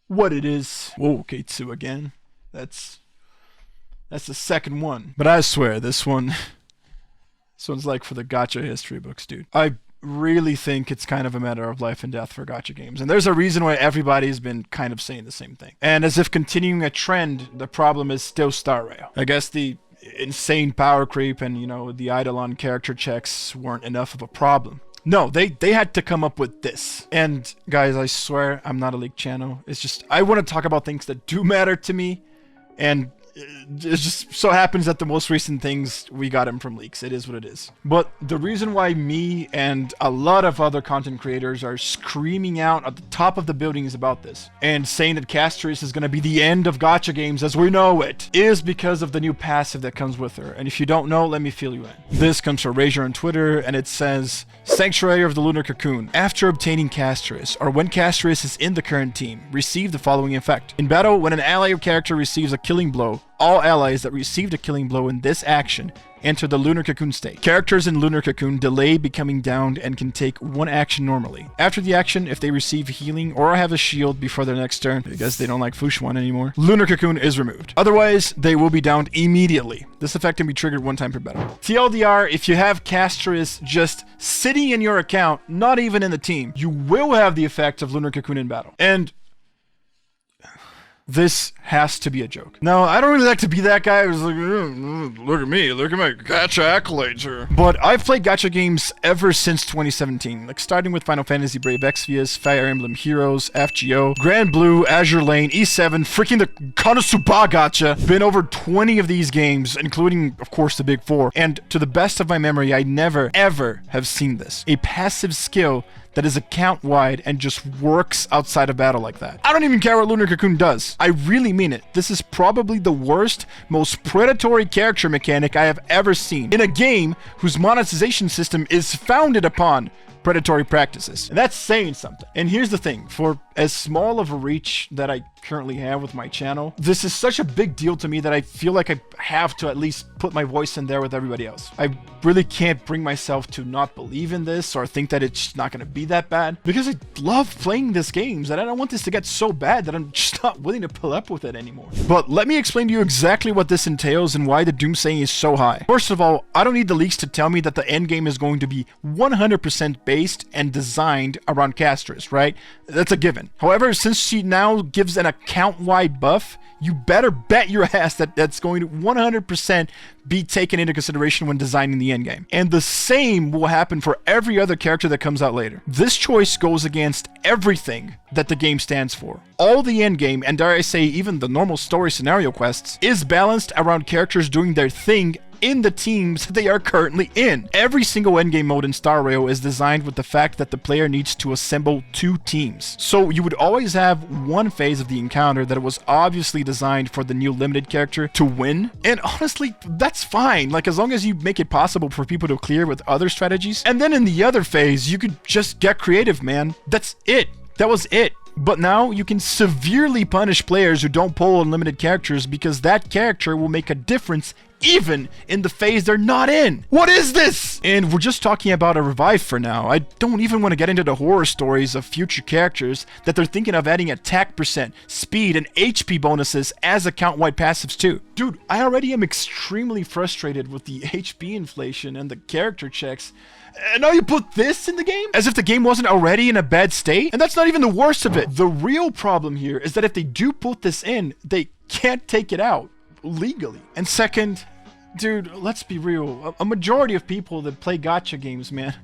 what it is. Whoa, Ktsu again. That's the second one. But I swear, this one's like for the gacha history books, dude. I really think it's kind of a matter of life and death for gacha games. And there's a reason why everybody's been kind of saying the same thing. And as if continuing a trend, the problem is still Star Rail. I guess the insane power creep and, you know, the Eidolon character checks weren't enough of a problem. No, they had to come up with this. And guys, I swear I'm not a leak channel. It's just, I want to talk about things that do matter to me. And it just so happens that the most recent things, we got them from leaks. It is what it is. But the reason why me and a lot of other content creators are screaming out at the top of the buildings about this and saying that Castorice is going to be the end of gacha games as we know it is because of the new passive that comes with her. And if you don't know, let me fill you in. This comes from Razor on Twitter, and it says, Sanctuary of the Lunar Cocoon. After obtaining Castorice, or when Castorice is in the current team, receive the following effect. In battle, when an ally or character receives a killing blow, all allies that received a killing blow in this action enter the Lunar Cocoon state. Characters in Lunar Cocoon delay becoming downed and can take one action normally. After the action, if they receive healing or have a shield before their next turn, I guess they don't like Fushuan anymore, Lunar Cocoon is removed. Otherwise, they will be downed immediately. This effect can be triggered one time per battle. TLDR, if you have Castorice just sitting in your account, not even in the team, you will have the effect of Lunar Cocoon in battle. And this has to be a joke. Now, I don't really like to be that guy who's like, look at me, look at my gacha accolades here. But I've played gacha games ever since 2017, like starting with Final Fantasy Brave Exvius, Fire Emblem Heroes, FGO, Grand Blue, Azure Lane, E7, freaking the Konosuba gacha. Been over 20 of these games, including, of course, the big four. And to the best of my memory, I never, ever have seen this. A passive skill that is account-wide and just works outside of battle like that. I don't even care what Lunar Cocoon does. I really mean it. This is probably the worst, most predatory character mechanic I have ever seen in a game whose monetization system is founded upon predatory practices. And that's saying something. And here's the thing, for as small of a reach that I currently have with my channel, this is such a big deal to me that I feel like I have to at least put my voice in there with everybody else. I really can't bring myself to not believe in this or think that it's not going to be that bad, because I love playing these games and I don't want this to get so bad that I'm just not willing to pull up with it anymore. But let me explain to you exactly what this entails and why the doomsaying is so high. First of all, I don't need the leaks to tell me that the endgame is going to be 100% based and designed around Castorice, right? That's a given. However, since she now gives an account-wide buff, you better bet your ass that that's going to 100% be taken into consideration when designing the endgame. And the same will happen for every other character that comes out later. This choice goes against everything that the game stands for. All the endgame, and dare I say even the normal story scenario quests, is balanced around characters doing their thing in the teams they are currently in. Every single endgame mode in Star Rail is designed with the fact that the player needs to assemble 2 teams. So you would always have one phase of the encounter that was obviously designed for the new limited character to win. And honestly, that's fine, like as long as you make it possible for people to clear with other strategies. And then in the other phase, you could just get creative, man. That's it. That was it. But now you can severely punish players who don't pull unlimited characters because that character will make a difference even in the phase they're not in. What is this? And we're just talking about a revive for now. I don't even want to get into the horror stories of future characters that they're thinking of adding attack percent, speed, and HP bonuses as account-wide passives too. Dude, I already am extremely frustrated with the HP inflation and the character checks. And now you put this in the game? As if the game wasn't already in a bad state? And that's not even the worst of it. The real problem here is that if they do put this in, they can't take it out legally. And second, dude, let's be real. A majority of people that play gacha games, man,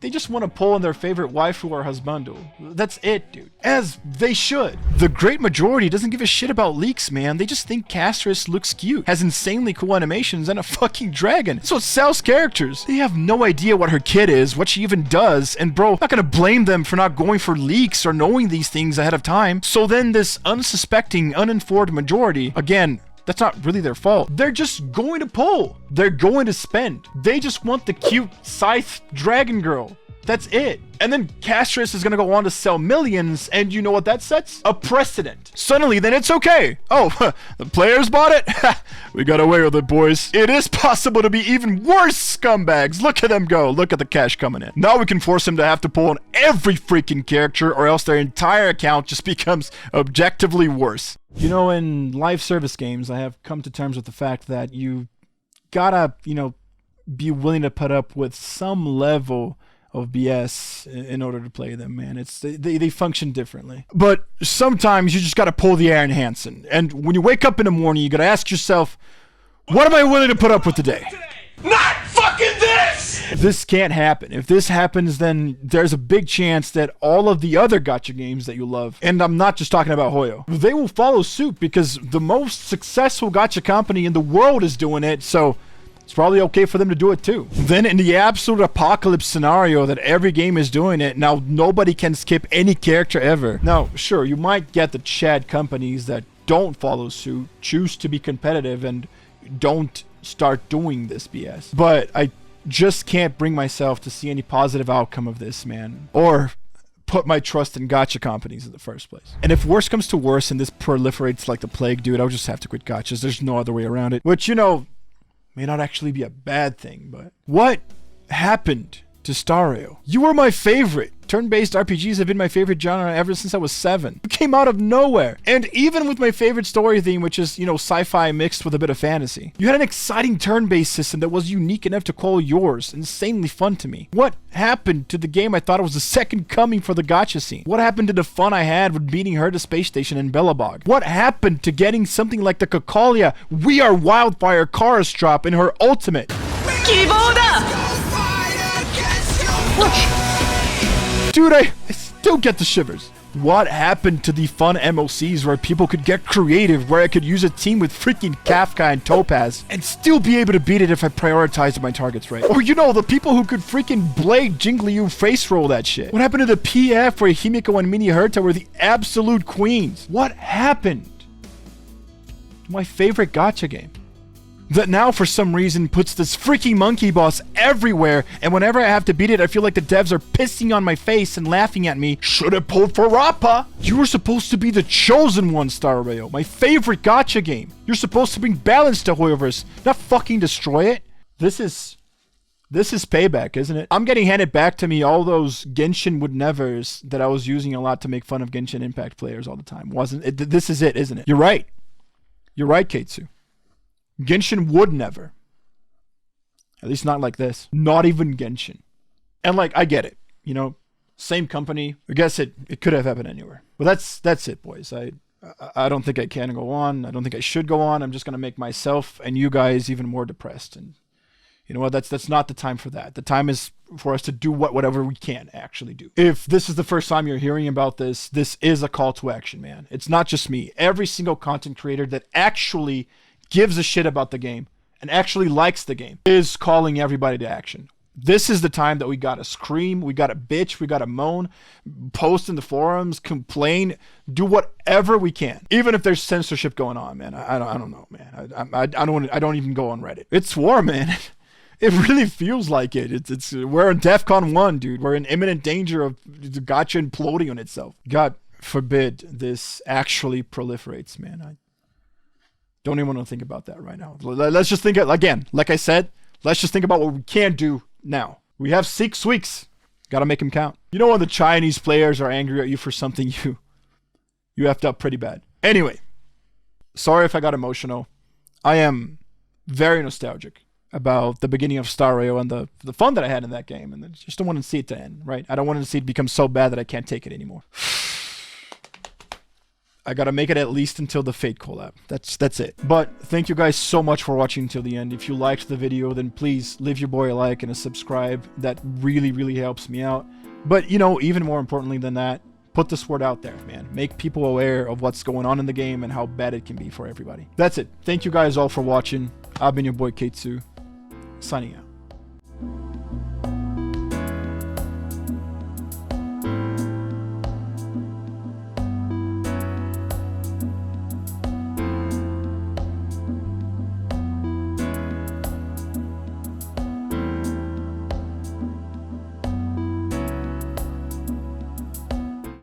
they just want to pull on their favorite waifu or husbando. That's it, dude. As they should. The great majority doesn't give a shit about leaks, man. They just think Castorice looks cute, has insanely cool animations, and a fucking dragon. So it sells characters. They have no idea what her kid is, what she even does, and bro, I'm not gonna blame them for not going for leaks or knowing these things ahead of time. So then this unsuspecting, uninformed majority, again, that's not really their fault. They're just going to pull. They're going to spend. They just want the cute scythe dragon girl. That's it. And then Castorice is gonna go on to sell millions, and you know what that sets? A precedent. Suddenly, then it's okay. Oh, the players bought it? We got away with it, boys. It is possible to be even worse scumbags. Look at them go. Look at the cash coming in. Now we can force them to have to pull on every freaking character, or else their entire account just becomes objectively worse. You know, in live service games, I have come to terms with the fact that you gotta, you know, be willing to put up with some level of BS in order to play them, man. They function differently. But sometimes you just gotta pull the Aaron Hansen. And when you wake up in the morning, you gotta ask yourself, what am I willing to put up with today? Not fucking this! This can't happen. If this happens, then there's a big chance that all of the other gacha games that you love, and I'm not just talking about Hoyo, they will follow suit because the most successful gacha company in the world is doing it, so it's probably okay for them to do it too. Then in the absolute apocalypse scenario that every game is doing it, now nobody can skip any character ever. Now, sure, you might get the Chad companies that don't follow suit, choose to be competitive, and don't start doing this BS. But I just can't bring myself to see any positive outcome of this, man. Or put my trust in gacha companies in the first place. And if worse comes to worse and this proliferates like the plague, dude, I'll just have to quit gachas. There's no other way around it. Which, you know, may not actually be a bad thing, but what happened to Star Rail? You were my favorite. Turn-based RPGs have been my favorite genre ever since I was 7. It came out of nowhere. And even with my favorite story theme, which is, you know, sci-fi mixed with a bit of fantasy, you had an exciting turn-based system that was unique enough to call yours, insanely fun to me. What happened to the game I thought was the second coming for the gacha scene? What happened to the fun I had with beating her to Space Station in Bellabog? What happened to getting something like the Kakalia We Are Wildfire chorus drop in her ultimate? Dude, I still get the shivers. What happened to the fun MOCs where people could get creative, where I could use a team with freaking Kafka and Topaz and still be able to beat it if I prioritized my targets right? Or, you know, the people who could freaking Blade Jingliu face roll that shit. What happened to the PF where Himiko and Mini Herta were the absolute queens? What happened to my favorite gacha game? That now for some reason puts this freaking monkey boss everywhere, and whenever I have to beat it, I feel like the devs are pissing on my face and laughing at me. Should have pulled for Rappa. You were supposed to be the chosen one, Star Rail, my favorite gacha game. You're supposed to bring balance to Hoyoverse, not fucking destroy it. This is payback, isn't it? I'm getting handed back to me all those Genshin would nevers that I was using a lot to make fun of Genshin Impact players all the time. Wasn't it? This is it, isn't it? You're right. You're right, Ktsu. Genshin would never. At least not like this. Not even Genshin. And like, I get it. You know, same company. I guess it could have happened anywhere. But that's it, boys. I don't think I can go on. I don't think I should go on. I'm just going to make myself and you guys even more depressed. And you know what? That's not the time for that. The time is for us to do whatever we can actually do. If this is the first time you're hearing about this, this is a call to action, man. It's not just me. Every single content creator that actually gives a shit about the game and actually likes the game is calling everybody to action. This is the time that we gotta scream, we gotta bitch, we gotta moan, post in the forums, complain, do whatever we can, even if there's censorship going on, man. I don't know, man. I don't even go on Reddit. It's war, man. It really feels like it. We're in DEFCON 1, dude. We're in imminent danger of the gacha imploding on itself. God forbid this actually proliferates, man. I don't even want to think about that right now. Let's just think, again, like I said, let's just think about what we can do now. We have 6 weeks. Gotta make them count. You know when the Chinese players are angry at you for something, you effed up pretty bad. Anyway, sorry if I got emotional. I am very nostalgic about the beginning of Star Rail and the fun that I had in that game. And I just don't want to see it to end, right? I don't want to see it become so bad that I can't take it anymore. I gotta make it at least until the Fate collab. That's it. But thank you guys so much for watching until the end. If you liked the video, then please leave your boy a like and a subscribe. That really, really helps me out. But, you know, even more importantly than that, put this word out there, man. Make people aware of what's going on in the game and how bad it can be for everybody. That's it. Thank you guys all for watching. I've been your boy Ktsu, signing out.